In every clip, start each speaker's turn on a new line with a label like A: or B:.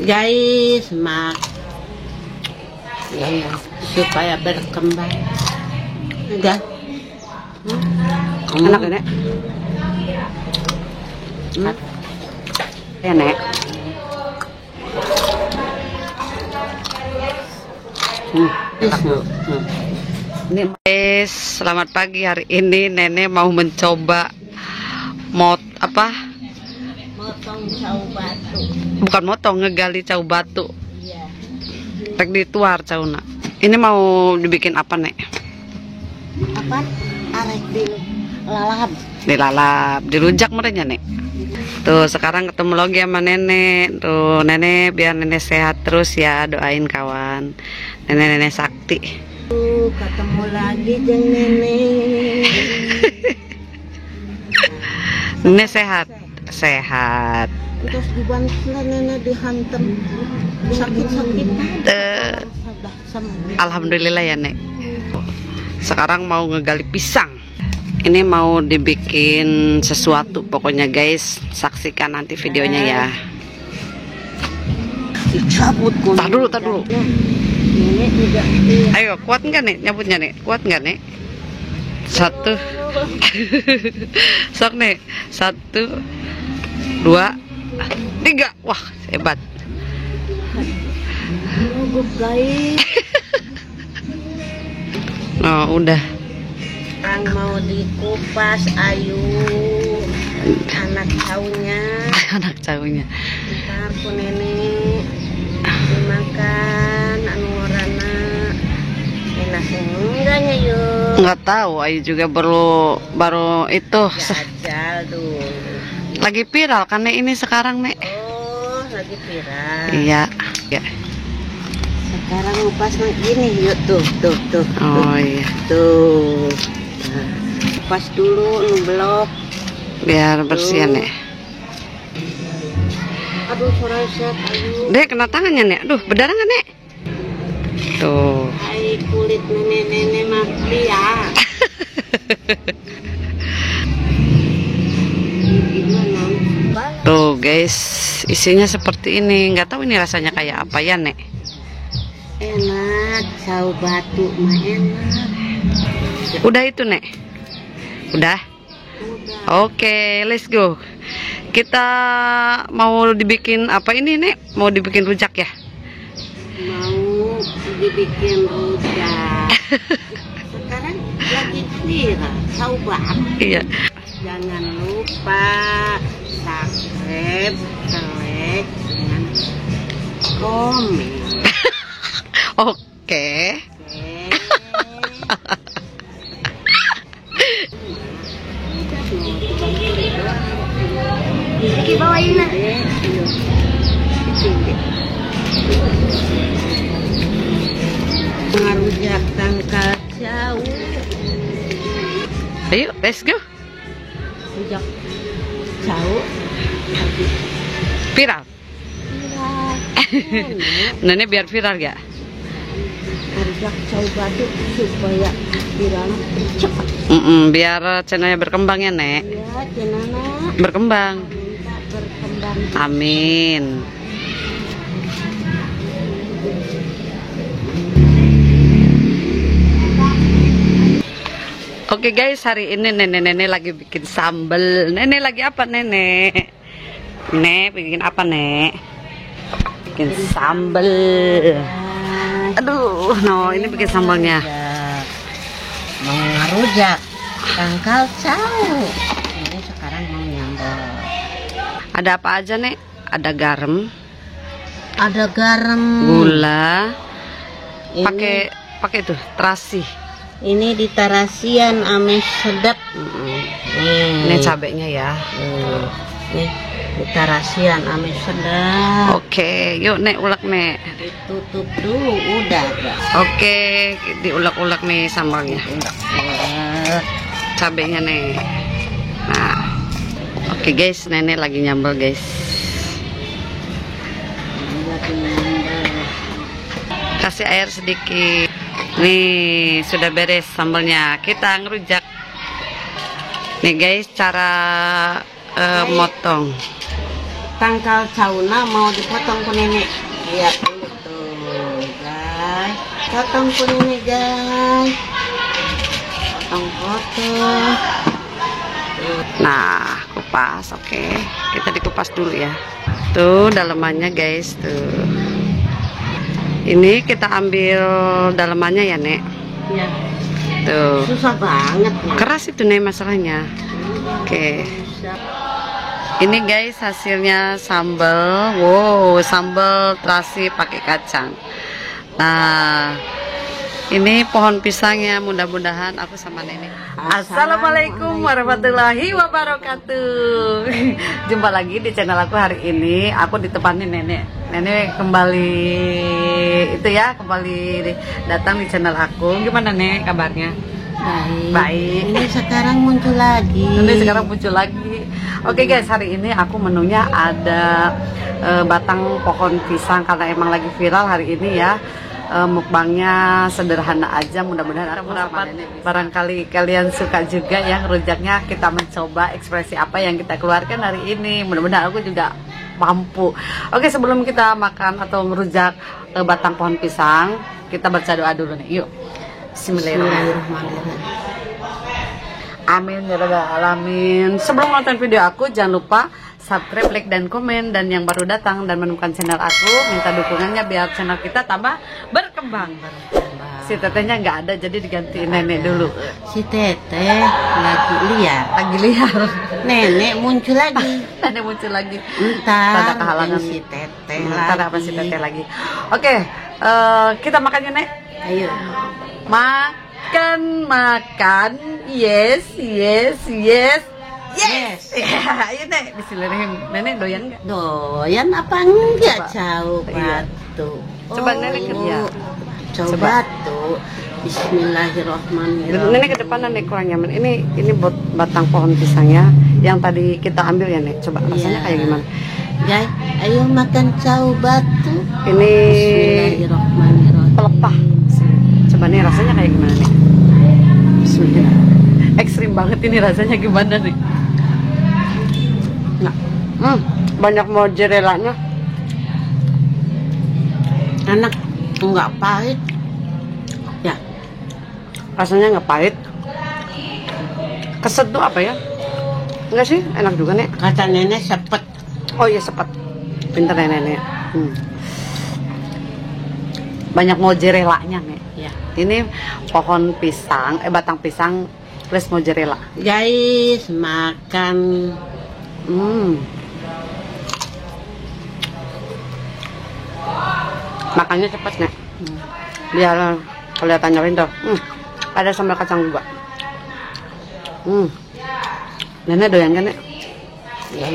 A: guys, supaya berkembang. Udah.
B: Enak ya, Nek? Ya, Nek. Ini guys, selamat pagi. Hari ini Nenek mau mencoba
A: Motong cau batu.
B: bukan motong, ngegali cau batu.
A: Iya.
B: Rek dituar cauna. Ini mau dibikin apa, Nek?
A: Apa? Arek dilalap.
B: Dilalap, dirujak merenya, Nek. Tuh, sekarang ketemu lagi sama Nenek. Tuh, Nenek, biar Nenek sehat terus ya, doain kawan. Nenek sakti.
A: Ketemu lagi jeung nenek.
B: Nenek sehat. Sehat.
A: Terus dibantu nenek dihantem sakit-sakitan. Sudah sembuh.
B: Alhamdulillah ya, Nek. Sekarang mau ngegali pisang. Ini mau dibikin sesuatu pokoknya guys. Saksikan nanti videonya ya.
A: Dicabut
B: Tar dulu.
A: Nenek juga.
B: Ayo, kuat nggak, Nek? Nyabutnya, Nek? Kuat nggak, Nek? 1 sok, Nek. 1 2 3. Wah, hebat.
A: Gugup guys.
B: Oh, udah.
A: Orang mau dikupas ayu anak caunya.
B: Anak caunya.
A: Ntar ku nenek dimakan anu warna enak enggaknya yuk.
B: Nggak tahu, Ayu juga baru itu
A: Jajal dulu.
B: lagi viral kan, Nek, ini sekarang, Nek.
A: Oh, lagi viral.
B: Iya. Ya.
A: Sekarang ngupas gini yuk tuh.
B: Oh iya.
A: Tuh. Nah, kupas dulu nublok.
B: Biar bersih ya, Nek.
A: Aduh, soreset ayu.
B: Dek, kena tangannya, Nek. Aduh, berdarah nggak, Nek? Tuh.
A: Hai, kulit nenek-nenek mah liar.
B: Tuh, guys. Isinya seperti ini. Nggak tahu ini rasanya kayak apa ya, Nek.
A: Enak, cau batu mah enak.
B: Udah itu, Nek. Udah. Oke, let's go. Kita mau dibikin apa ini, Nek? Mau dibikin rujak ya?
A: Mau dibikin rujak. Sekarang lagi viral, cau batu.
B: Iya.
A: Jangan lupa subscribe, like, dan komen.
B: Oke.
A: Oke, bawain lah. Ngarujak tangkal cau.
B: Ayo, let's go.
A: Rujak cau.
B: Viral. Nenek biar viral gak?
A: Rujak cau batu supaya viral cepat.
B: Biar channelnya berkembang ya, Nek.
A: Ya, jenana.
B: Berkembang.
A: Minta berkembang.
B: Amin. Oke guys, hari ini nenek-nenek lagi bikin sambal. Nenek lagi apa, Nenek? Nek, bikin apa, Nek? Bikin sambal. Aduh, no, ini bikin sambalnya.
A: Mau ngerujak tangkal cau. Ini sekarang mau nyambel.
B: Ada apa aja, Nek? Ada garam,
A: Ada garam.
B: gula,
A: Ini-
B: pakai itu terasi.
A: Ini ditarasian ame sedap.
B: Ini cabenya ya.
A: Nih, ditarasian ame sedap.
B: Oke, yuk, Nek, ulek, Nek.
A: Ditutup dulu udah.
B: Oke, diulek-ulek nih sambalnya.
A: Udah.
B: Cabenya, Nek. Nah. Oke guys, Nenek lagi nyambel, guys. Kasih air sedikit. Nih, sudah beres sambalnya. Kita ngerujak. Nih guys, cara motong.
A: tangkal cauna mau dipotong ku nenek. Lihat dulu tuh, guys. Potong ku nenek, guys. Potong-potong.
B: Nah, kupas. Oke, kita dikupas dulu ya. Tuh dalemannya guys, tuh. Ini kita ambil dalemannya ya, Nek.
A: Iya.
B: Tuh.
A: Susah banget. Nek.
B: Keras itu, Nek, masalahnya. Oke. Ini guys hasilnya sambal. Wow, sambal terasi pakai kacang. Nah, ini pohon pisangnya, mudah-mudahan aku sama nenek. Assalamualaikum warahmatullahi wabarakatuh. Jumpa lagi di channel aku hari ini. Aku ditemani nenek. Nenek kembali itu ya, kembali datang di channel aku. Gimana, Nek, kabarnya?
A: Baik.
B: Baik.
A: Ini sekarang muncul lagi.
B: Oke guys, hari ini aku menunya ada batang pohon pisang karena emang lagi viral hari ini ya. Mukbangnya sederhana aja, mudah-mudahan aku dapat. Barangkali kalian suka juga ya rujaknya. Kita mencoba ekspresi apa yang kita keluarkan hari ini, mudah-mudahan aku juga mampu. Oke, sebelum kita makan atau ngerujak batang pohon pisang, kita baca doa dulu nih, yuk. Bismillahirrahmanirrahim. Amin ya rabbal alamin. Sebelum nonton video aku, jangan lupa subscribe, like, dan komen. Dan yang baru datang dan menemukan channel aku, minta dukungannya biar channel kita tambah berkembang. Si tetehnya nggak ada, jadi digantiin nenek dulu.
A: Si teteh lagi liar. Nenek muncul lagi.
B: Nenek muncul lagi.
A: Entar
B: ada kehalangan
A: si teteh
B: Entar apa si teteh lagi. Oke, kita makan yuk, Nek.
A: Ayo.
B: Makan. Yes. Ayo, Nek. Bismillahirrahmanirrahim. Nenek doyan nggak?
A: Doyan apa enggak?
B: Coba.
A: Coba
B: Iya.
A: tuh.
B: Coba nenek kerja.
A: Coba tuh. Bismillahirrahmanirrahim.
B: Nenek ke depan, Nenek kurang nyaman. Ini buat batang pohon pisangnya yang tadi kita ambil ya, Nek. Coba rasanya kayak gimana?
A: Guys, ayo makan coba tuh.
B: Ini
A: Bismillahirrahmanirrahim.
B: pelepah. Coba nih rasanya kayak gimana, Nek? Bismillah. Ekstrim banget ini rasanya, gimana nih? Nah, banyak mozzarella-nya.
A: Enak, enggak pahit. Ya,
B: Rasanya nggak pahit. Keset tuh apa ya? Enggak sih, enak juga, Nek.
A: kata nenek sepet.
B: Oh iya, sepet. Pinter ya, Nenek. Banyak mozzarella-nya, Nek.
A: Ya.
B: Ini pohon pisang, batang pisang plus mozzarella.
A: Guys, makan.
B: Makannya cepat, Nek. Biar kelihatannya pintar. Ada sambal kacang juga. Nenek doyan kan, Nek?
A: Ya.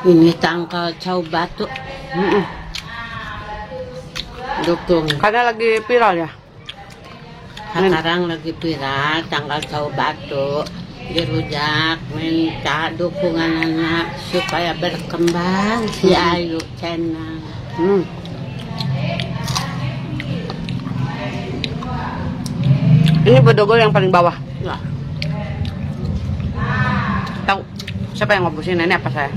A: Ini tangkal coba tuh. Dukung.
B: Karena lagi viral ya.
A: Sekarang lagi viral tanggal coba tuh. Dirujak, minta dukungan anak supaya berkembang si Ayu channel.
B: Ini bedogol yang paling bawah.
A: Lah,
B: Tahu siapa yang ngobusin, nenek apa saya?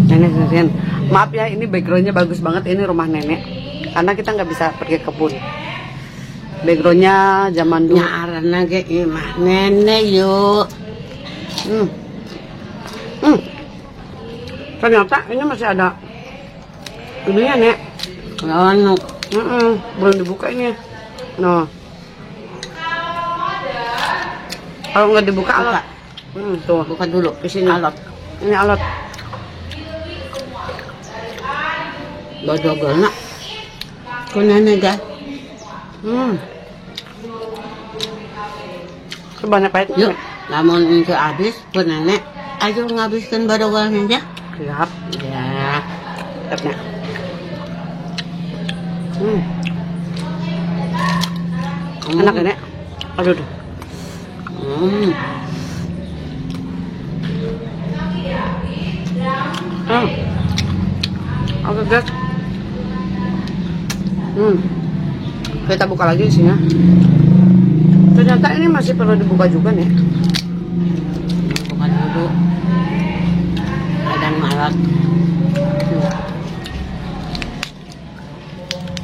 B: Nenek sendirian. Maaf ya, ini backgroundnya bagus banget. Ini rumah nenek. Karena kita nggak bisa pergi ke kebun. Backgroundnya zaman dulu.
A: nyarana ge imah nenek yuk.
B: Ternyata ini masih ada ininya, Nek.
A: Anu,
B: Belum dibuka ini. No. Kalau nggak dibuka
A: Buka.
B: apa? Tuh.
A: buka dulu
B: Di sini.
A: alat.
B: Ini alat.
A: Bodogolna. Ku nenek ga.
B: Sebanyak pahit.
A: Yuk, lamun itu habis ku nenek. Ayo ngabiskan bodogolnya aja.
B: Siap.
A: Ya.
B: Siapnya. Enak ya, Nek? Aduh. Oke, guys. Kita buka lagi isinya. Ternyata ini masih perlu dibuka juga nih.
A: Buka dulu. Kadang malat.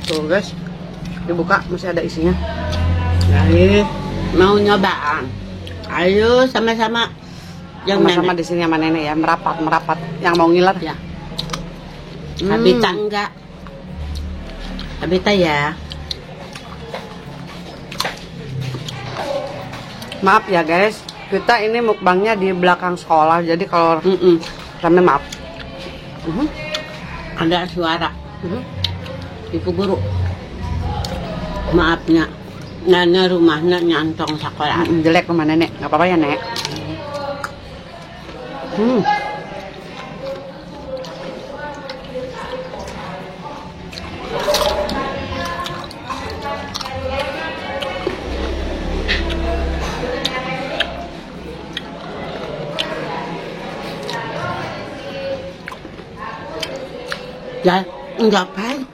B: Tuh guys, dibuka masih ada isinya.
A: Jadi mau nyobaan. Ayo sama-sama.
B: Sama-sama di sini sama nenek ya, merapat. Yang mau ngiler
A: Ya. Habita enggak? Habita ya.
B: Maaf ya guys, kita ini mukbangnya di belakang sekolah, jadi kalau rame maaf.
A: Ada suara. Ibu guru. Maafnya. Nana rumahnya nyantong sekolah.
B: Jelek rumah nenek, nggak apa-apa ya nek.
A: Ya, enggak pahit.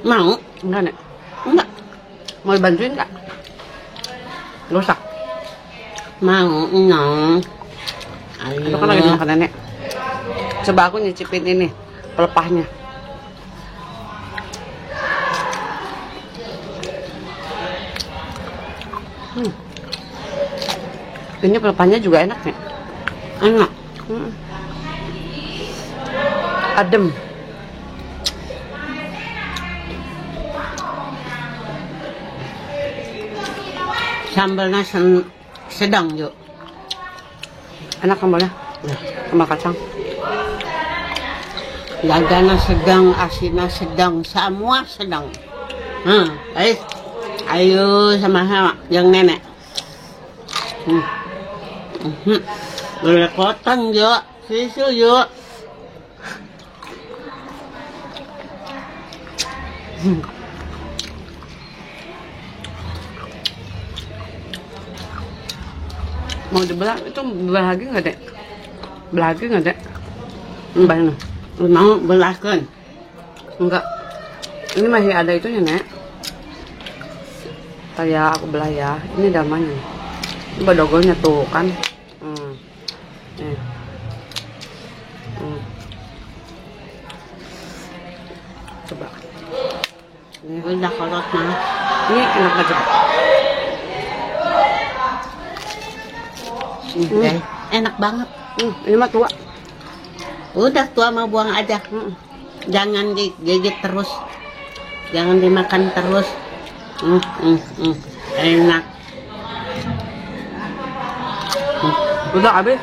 A: Mau?
B: Enggak nek,
A: Enggak.
B: mau dibantuin nggak? Gak usah.
A: Mau, enggak. Ayo.
B: Itu kan lagi dimakan nenek. Coba aku nyicipin ini pelepahnya. Ini pelepahnya juga enak nih.
A: Enak.
B: Adem.
A: Sambalnya sedang yuk.
B: Enak sambalnya. Sambal kacang.
A: Lagana sedang, asinnya sedang, semua sedang. Ayo sama-sama yang nenek. Belepotan yuk, susu yuk.
B: Mau dibelah itu belah lagi nggak dek? Belah lagi nggak dek? Mbaknya?
A: Mau belahkan?
B: Enggak. Ini masih ada itunya nek. Kayak aku belah ya. Ini damanya. Ini badogolnya tuh kan. Nih. Coba.
A: Ini udah kolot mah.
B: Ini enak aja.
A: Enak banget.
B: Ini mah tua.
A: Udah tua mau buang aja. Jangan digigit terus. Jangan dimakan terus. Enak.
B: Udah habis.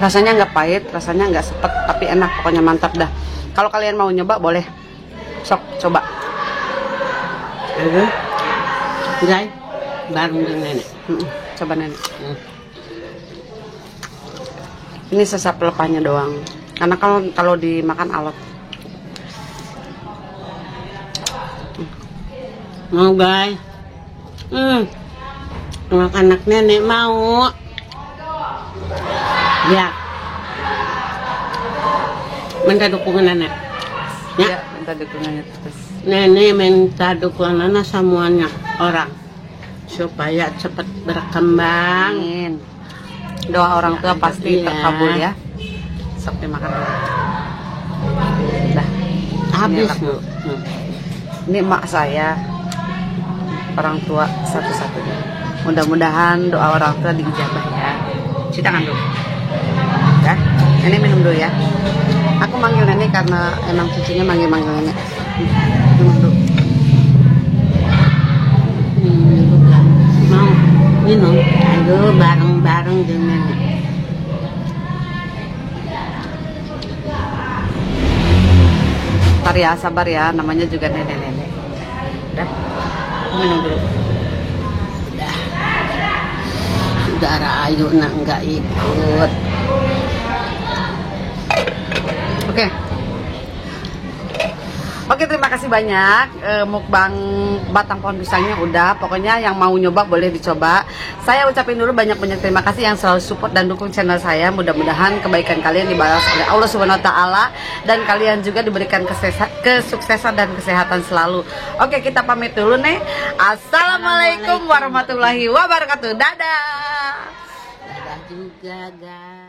B: Rasanya nggak pahit, rasanya nggak sepet, tapi enak, pokoknya mantap dah. Kalau kalian mau nyoba boleh, sok coba.
A: Guys, bareng dengan nenek.
B: Coba nenek. Ini sesap pelepahnya doang, karena kalau dimakan alot.
A: Mau guys. Anak-anak nenek mau. Ya. Minta dukungan nenek. Ya.
B: Minta dukungannya terus.
A: Nenek minta dukungan semuanya orang supaya cepat berkembang.
B: Amin. Doa orang tua pasti
A: Iya.
B: terkabul ya. Sok dimakan dulu. Dah.
A: Habis
B: Ini
A: Bu.
B: Ini emak saya, orang tua satu-satunya. Mudah-mudahan doa orang tua diijabah ya. Cuci tangan dulu. Ya, nenek minum dulu ya. Aku manggil nenek karena emang cucunya manggil nenek. Minum dulu.
A: Mau minum? Ayo bareng-bareng dengan nenek.
B: Sabar ya, sabar ya. Namanya juga nenek-nenek. Udah, minum dulu.
A: Saudara Ayu nak enggak ikut.
B: Oke. Oke, terima kasih banyak. Mukbang batang pohon pisangnya udah. Pokoknya yang mau nyoba boleh dicoba. Saya ucapin dulu banyak-banyak terima kasih yang selalu support dan dukung channel saya. Mudah-mudahan kebaikan kalian dibalas oleh Allah Subhanahu wa taala dan kalian juga diberikan kesuksesan dan kesehatan selalu. Oke, kita pamit dulu nih. Assalamualaikum warahmatullahi wabarakatuh. Dadah.
A: Dadah juga guys.